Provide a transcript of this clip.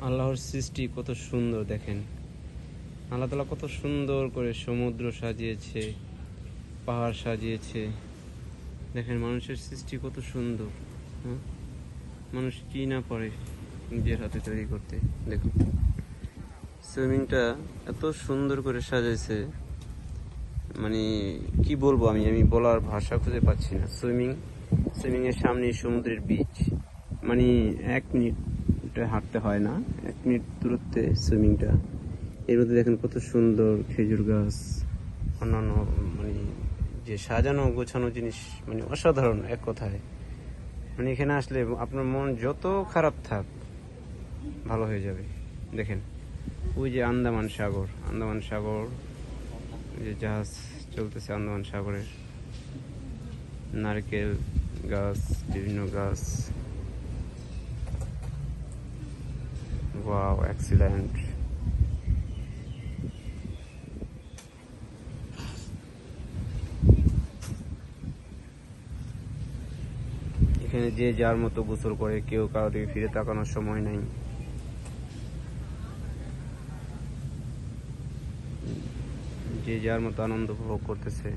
আল্লাহর সৃষ্টি কত সুন্দর দেখেন। আল্লাহ তাআলা কত সুন্দর করে সমুদ্র সাজিয়েছে, পাহাড় সাজিয়েছে। দেখেন মানুষের সৃষ্টি কত সুন্দর। হ্যাঁ, মানুষ কি না পারে নিজের হাতে তৈরি করতে। দেখুন সুইমিংটা এত সুন্দর করে সাজাইছে, মানে কি বলবো, আমি বলার ভাষা খুঁজে পাচ্ছি না। সুইমিং এর সামনে সমুদ্রের বিচ, মানে 1 মিনিট হাঁটতে হয় না, 1 মিনিট দূরত্বে সুইমিংটা। এর মধ্যে দেখেন কত সুন্দর খেজুর গাছ, অন্যান্য মানে যে সাজানো গোছানো জিনিস, মানে অসাধারণ এক কথায়। মানে এখানে আসলে আপনার মন যত খারাপ থাক ভালো হয়ে যাবে। দেখেন ওই যে আন্দামান সাগর, যে জাহাজ চলতেছে আন্দামান সাগরের, নারকেল গাছ, বিভিন্ন গাছ। Wow, excellent. এখানে যে যার মতো গোসল করে, কেউ কারো দিকে ফিরে তাকানোর সময় নাই। যে যার মতো আনন্দ উপভোগ করতেছে।